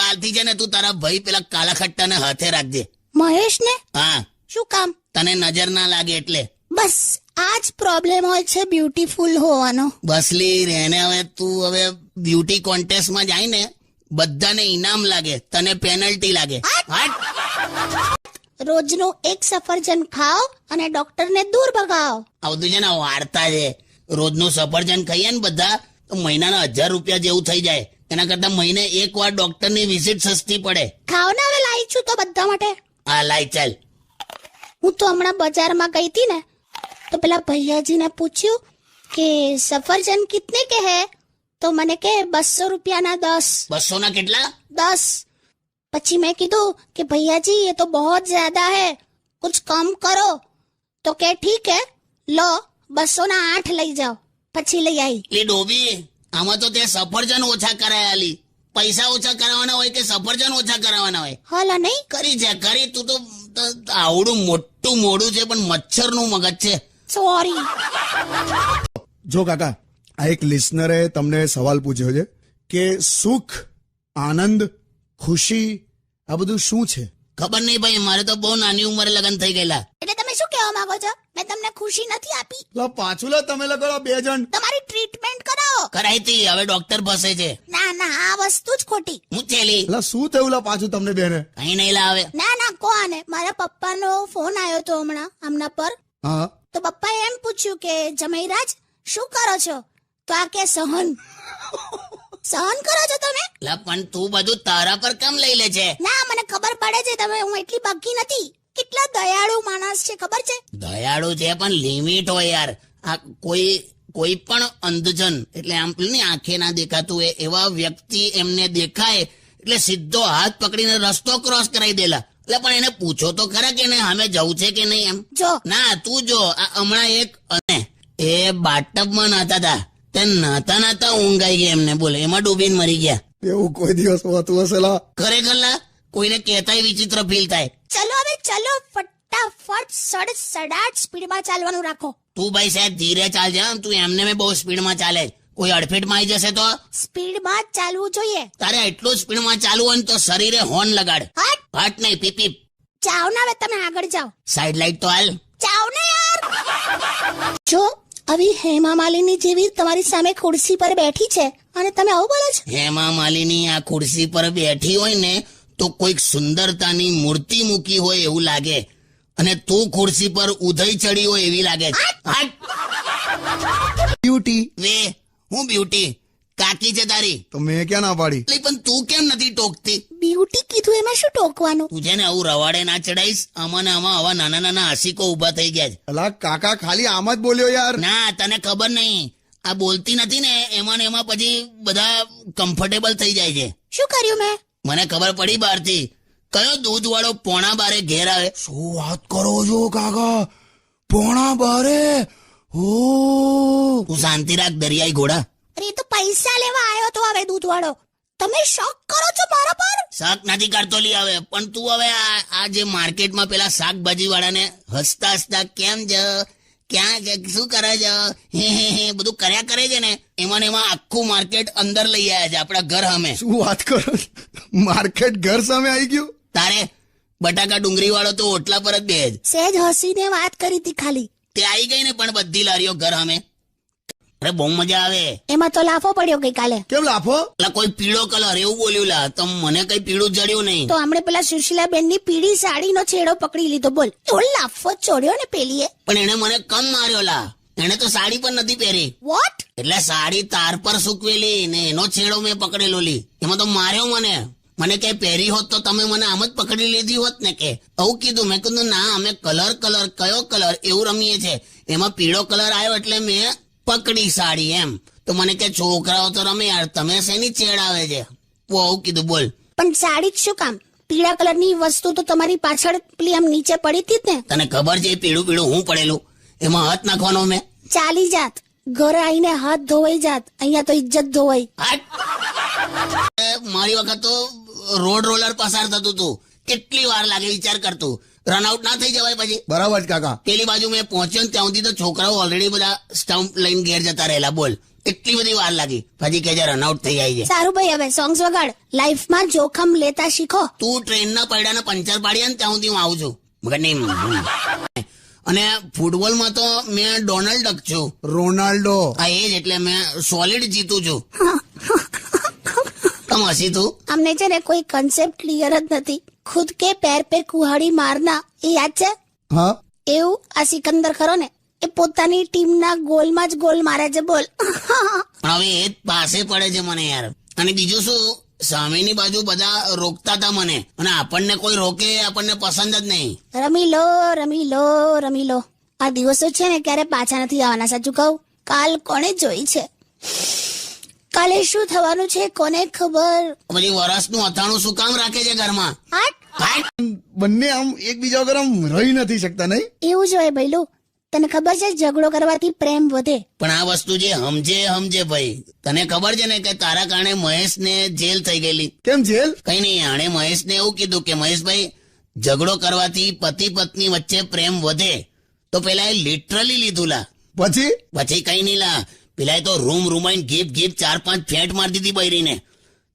કાલથી છે ને તું તારા ભાઈ પેલા કાલા ખટ્ટાને હાથે રાખજે. મહેશ ને હા, શું કામ? તને નજર ના લાગે એટલે. બસ આ જ પ્રોબ્લેમ હોય છે બ્યુટીફુલ હોવાનો. બસલી રેને. હવે તું હવે બ્યુટી કોન્ટેસ્ટમાં જાય ને, બધાને ઇનામ લાગે, તને પેનલ્ટી લાગે. રોજનું એક સફરજન ખાઓ અને ડોક્ટરને દૂર ભગાવો. આવતું છે ને વાર્તા છે. રોજનું સફરજન ખાઈએ ને બધા તો મહિનાના 1000 રૂપિયા જેવું થઈ જાય. એના કરતા મહિને એક વાર ડોક્ટરની વિઝિટ સસ્તી પડે. ખાઓ ને, હવે લાવી છું તો બધા માટે. હા લાઈ ચાલ. હું તો હમણાં બજારમાં ગઈ હતી ને તો પેલા ભૈયાજીને પૂછ્યું કે સફરજન કિતને કે હે, તો મને કે 200 રૂપિયાના 10. 200 ના કેટલા? 10. પછી મેં કીધું કે ભૈયાજી ये तो बहुत ज्यादा है, कुछ कम करो. तो કે ઠીક है, લો 200 ના 8 લઈ જાઓ. પછી લઈ આવી. લે ડોબી, આમાં તો તે સફરજન ઓછા કરાયા લી. પૈસા ઓછા કરાવવાના હોય કે સફરજન ઓછા કરાવવાના હોય? હાલા નહીં કરી છે કરી. તું તો આવડું મોટું મોઢું છે પણ મચ્છરનું મગજ છે. સોરી. જો કાકા, આ એક લિસનરે તમને સવાલ પૂછ્યો છે કે સુખ, આનંદ, ખુશી આ બધું શું છે? ખબર નહીં ભાઈ, મારે તો બહુ નાની ઉંમરે લગ્ન થઈ ગયેલા. એટલે તમે શું કહેવા માંગો છો? મેં તમને ખુશી નથી આપી. લા પાછું લા તમે લગાડો 2 જણ. તમારી ટ્રીટમેન્ટ કરાવો. કરાઈ હતી, હવે ડોક્ટર ફસે છે. ના ના, આ વસ્તુ જ ખોટી. હું ચેલી લા શું થયું લા પાછું તમને બેને? કઈ નહીં લાવે. ના ના, કોને? મારા પપ્પાનો ફોન આવ્યો તો હમણાં આમના પર. હા, તો પપ્પાએ એમ પૂછ્યું કે જમાઈરાજ શું કરો છો? તો આ કે સહન. સહન કરો છો તમે? લા પણ તું બધું તારા પર કેમ લઈ લે છે? ના, મને ખબર પડે છે તમે, હું એટલી બાકી નથી. કેટલા દયાળુ માણસ છે ખબર છે? દયાળુ છે પણ લિમિટ હોય યાર. આ કોઈ પણ અંધજન એટલે આમ પેલું આંખે ના દેખાતું હોય એવા વ્યક્તિ એમને દેખાય એટલે સીધો હાથ પકડીને રસ્તો ક્રોસ કરાવી દેલા. એટલે પણ એને પૂછો તો ખરા કે એને સામે જવું છે કે નહીં એમ. જો ના તું જો, આ હમણાં એક અને એ બાટપમાં નાતા હતા, તે નાતા ઊંઘ આવી ગઈ એમને, બોલે એમાં ડૂબીને મરી ગયા. એવું કોઈ દિવસ હોતું હશે લા? ખરેખર લા, કોઈને કહેતાય વિચિત્ર ફીલ થાય. ચલો હવે ચલો, ફટાફટ સડાટ સ્પીડમાં ચાલવાનું રાખો. તું ભાઈ સાહેબ ધીરે ચાલજે. તું એમને મેં બહુ સ્પીડમાં ચાલે, કોઈ અડફેટમાં આવી જશે તો? સ્પીડમાં જ ચાલવું જોઈએ. તારે એટલું સ્પીડમાં ચાલવું હોય ને તો શરીરે હોર્ન લગાડ. હટ નહીં, પીપી. જાઓ ને હવે તમે, આગળ જાઓ. સાઈડ લાઈટ તો હાલ. જાઓ ને યાર. જો આવી હેમા માલિની જેવી તમારી સામે ખુરશી પર બેઠી છે અને તમે આવું બોલો છો? હેમા માલિની આ ખુરશી પર બેઠી હોય ને તો કોઈક સુંદરતાની મૂર્તિ મૂકી હોય એવું લાગે, અને તું ખુરશી પર ઉધઈ ચડી હોય એવી લાગે. બ્યુટી વે હું બ્યુટી? કાકી છે તારી. તો મેં ક્યાં ના પાડી? એટલે પણ તું કેમ નથી ટોકતી? બ્યુટી કીધું એમાં શું ટોકવાનું? તું છે ને આવું રવાડે ના ચડાઈશ. આમાં આવા નાના નાના આશિકો ઉભા થઈ ગયા છે. અલા કાકા ખાલી આમ જ બોલ્યો યાર. ના તને ખબર નહીં, આ બોલતી નથી ને એમાં પછી બધા કમ્ફર્ટેબલ થઈ જાય છે. શું કર્યું મેં? મને ખબર પડી બહારથી. કયો દૂધ વાળો 11:30 ઘેર આવે? શું વાત કરો છો કાકા? 11:30? ઓ તું શાંતિ રાખ દરિયાઈ ઘોડા. અરે તો પૈસા લેવા આવ્યો તો હવે દૂધ વાળો. તમે શોક કરો છો મારા પર? શાક નથી કરતો લી હવે, પણ તું હવે આ જે માર્કેટમાં પેલા શાકભાજી વાળાને હસતા હસતા કેમ છે, ક્યાં છે, શું કરે છે, હે બધું કર્યા કરે છે ને, એમાં આખું માર્કેટ અંદર લઈ આવ્યા છે આપણા ઘર સામે. શું વાત કરો? માર્કેટ ઘર સામે આવી ગયું? તારે બટાકા ડુંગળી વાળો તો ઓટલા પર જ બેજ. સહેજ હસીને વાત કરી હતી ખાલી. તે આવી ગઈ ને પણ બધી લારીઓ ઘર સામે. અરે બહુ મજા આવે. એમાં તો લાફો પડ્યો ગઈકાલે. કેમ લાફો? એટલે કોઈ પીળો કલર એવું બોલ્યું લા, તો મને કઈ પીળું જડ્યું નહીં. તો હમણે પેલા સુશીલાબેન ની પીળી સાડીનો છેડો પકડી લીધો. બોલ, એવો લાફો ચોડ્યો ને પેલીએ. પણ એને મને કમ માર્યો લા. એને તો સાડી પણ નથી પહેરી. વોટ? એટલે સાડી તાર પર સૂકવેલી ને એનો છેડો મેં પકડેલો લી. એમાં તો માર્યો મને કઈ પહેરી હોત તો તમે મને આમ જ પકડી લીધી હોત ને કે. આવું કીધું. મેં કીધું ના, અમે કલર કયો કલર એવું રમીએ છે. એમાં પીળો કલર આવ્યો એટલે મેં પકડી સાડી એમ. તો મને કે છોકરાઓ તો રમે યાર, તમે શેની છેડ આવે છે? આવું કીધું. બોલ. પણ સાડી જ શું કામ? પીળા કલરની વસ્તુ તો તમારી પાછળ પેલી આમ નીચે પડી હતી જ ને. તને ખબર છે પીળું હું પડેલું? એમાં હાથ નાખવાનો મેં. ચાલી જાત, ઘરે આવીને હાથ ધોવાઈ જાત. અહીંયા તો ઇજ્જત ધોવાઈ. મારી વખત તો રોડ રોલર પસાર થતું હતું. કેટલી વાર લાગે વિચાર કરતું. રનઆઉટ ના થઈ જવાય પછી? બરાબર કાકા. પેલી બાજુ મેં પહોંચ્યો ને ત્યાં સુધી તો છોકરાઓ ઓલરેડી બધા સ્ટમ્પ લઈને ઘેર જતા રહેલા. બોલ, એટલી બધી વાર લાગી પછી કે રનઆઉટ થઈ જાય છે. સારું ભાઈ, હવે સોંગ્સ વગાડ. લાઈફમાં જોખમ લેતા શીખો. તું ટ્રેનના પૈડાના પંચર પાડ્યા ને ત્યાં સુધી હું આવું છું. મગર નહીં. અને ફૂટબોલમાં તો મેં ડોનાલ્ડ ડક છું. રોનાલ્ડો. આ એ જ એટલે મેં સોલિડ જીતું છું. કમ હસી તું? અમને છે ને કોઈ કન્સેપ્ટ ક્લિયર જ નથી. ખુદ કે પેર પે કુહાડી મારના, એ યાદ છે? હા, એવું આ સિકંદર ખરો ને, એ પોતાની ટીમના ગોલમાં જ ગોલ મારે છે. બોલ. પણ હવે એ જ પાસે પડે છે મને યાર. અને બીજું શું, સામેની બાજુ બધા રોકતા હતા મને, અને આપણને કોઈ રોકે આપણને પસંદ જ નહીં. રમી લો, રમી લો, રમી લો. આ દિવસો છે ને ક્યારે પાછા નથી આવવાના. સાચું કહું, કાલ કોણે જોઈ છે? કાલે શું થવાનું છે કોને ખબર? પછી વરસનું અથાણું શું કામ રાખે છે ઘરમાં? હાટ. બંને આમ એકબીજા વગર આમ રહી નથી શકતા, નહીં? એવું જ હોય ભઈલું. તને ખબર છે ઝઘડો કરવાથી પ્રેમ વધે? પણ આ વસ્તુ જે સમજે ભાઈ. તને ખબર છે ને કે તારા કારણે મહેશને જેલ થઈ ગયેલી. કેમ જેલ? કઈ નહીં, આણે મહેશને એવું કીધું કે મહેશભાઈ, ઝઘડો કરવાથી પતિ પત્ની વચ્ચે પ્રેમ વધે. તો પેલા એ લિટરલી લીધું લા. પછી કઈ નહીં લા, પેલા તો રૂમાઈને ગીપ 4-5 ફેંટ મારી દીધી બૈરીને.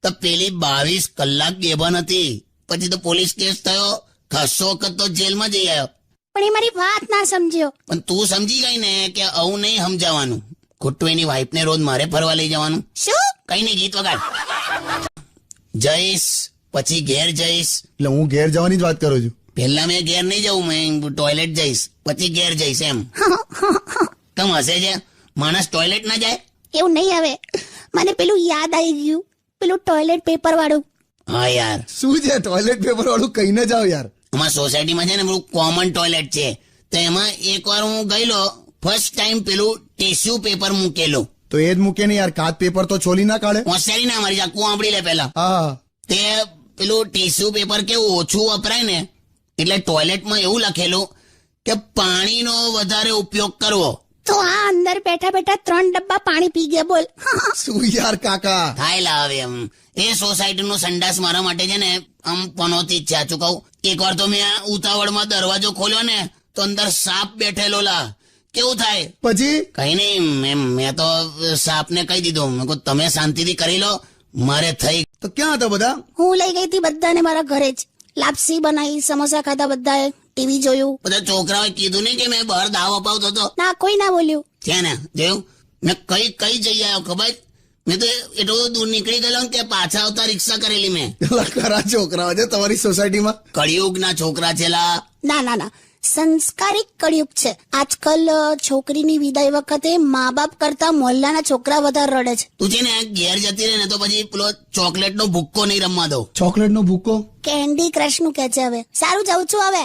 તો પેલી 22 કલાક બેભાન હતી. પછી તો પોલીસ કેસ થયો, ખાસો વખત તો જેલમાં જઈ આવ્યો. પણ એ મારી વાત ના સમજ્યો. પણ તું સમજી ગઈ ને કે આવું નહીં સમજાવવાનું. ખોટું એની વાઈફને રોજ મારે ફરવા લઈ જવાનું. શું? કઈ નહીં, ગીત વગાડ. જઈશ પછી ઘેર જઈશ. એટલે હું ઘેર જવાની જ વાત કરું છું. પહેલા મેં ઘેર નહીં જવું, મેં ટોયલેટ જઈશ પછી ઘેર જઈશ એમ. કેમ હસે છે? માણસ ટોયલેટ ના જાય? એવું નહીં. હવે મને પેલું યાદ આવી ગયું, પેલું ટોયલેટ પેપર વાળું. હા યાર, શું છે ટોયલેટ પેપર વાળું? કહીને જાઓ યાર. અમારા સોસાયટીમાં છે ને પેલું કોમન ટોયલેટ છે. તો એમાં એકવાર હું ગયેલો, ફર્સ્ટ ટાઈમ પેલું ટીશ્યુ પેપર મૂકેલું. તો એ જ મૂકે ને યાર, કાચ પેપર તો ચોલી ના કાઢે. હોશિયારી ના મારી જા, આંબળી લે પેલા. હા, તે પેલું ટીશ્યુ પેપર કેવું ઓછું વપરાય ને, એટલે ટોયલેટમાં એવું લખેલું કે પાણીનો વધારે ઉપયોગ કરવો. તો આ અંદર બેઠા બેઠા 3 ડબ્બા પાણી પી ગયા. બોલ. શું યાર કાકા? થાય લાવે એમ. એ સોસાયટીનો સંડાસ મારા માટે છે ને આમ પનોતી જ છે. સાચું કહું, એકવાર તો મેં ઉતાવળમાં દરવાજો ખોલ્યો ને તો અંદર સાપ બેઠેલો લા. કેવું થાય? પછી? કઈ નહીં, મેં તો સાપને કહી દીધું, મેં કહ્યું તમે શાંતિથી કરી લો, મારે થઈ. તો ક્યાં હતા બધા? હું લઈ ગઈ હતી બધાને મારા ઘરે જ. લાપસી બનાવી, સમોસા ખાધા બધાએ, ટીવી જોયું. બધા છોકરાઓએ કીધું નહીં કે મેં બહાર દાવ અપાવતો હતો? ના, કોઈ ના બોલ્યું. છે ને, જોયું? મેં કઈ જઈ આવ્યો ખબર? મેં તો એટલું દૂર નીકળી ગયેલો કે પાછા આવતા રિક્ષા કરેલી મેં. ખરા છોકરાઓ છે તમારી સોસાયટીમાં? કળિયુગના છોકરા છે લા. ના, સંસ્કારિક કળિયુગ છે. આજકાલ છોકરીની વિદાય વખતે મા બાપ કરતા મોહલ્લાના છોકરા વધારે રડે છે. તું છે ને ઘેર જતી રહે ને તો પછી પેલો ચોકલેટ નો ભૂક્કો નહીં રમવા દો. ચોકલેટ નો ભૂકો? કેન્ડી ક્રશ નું કે છે. હવે સારું, જાઉં છું હવે.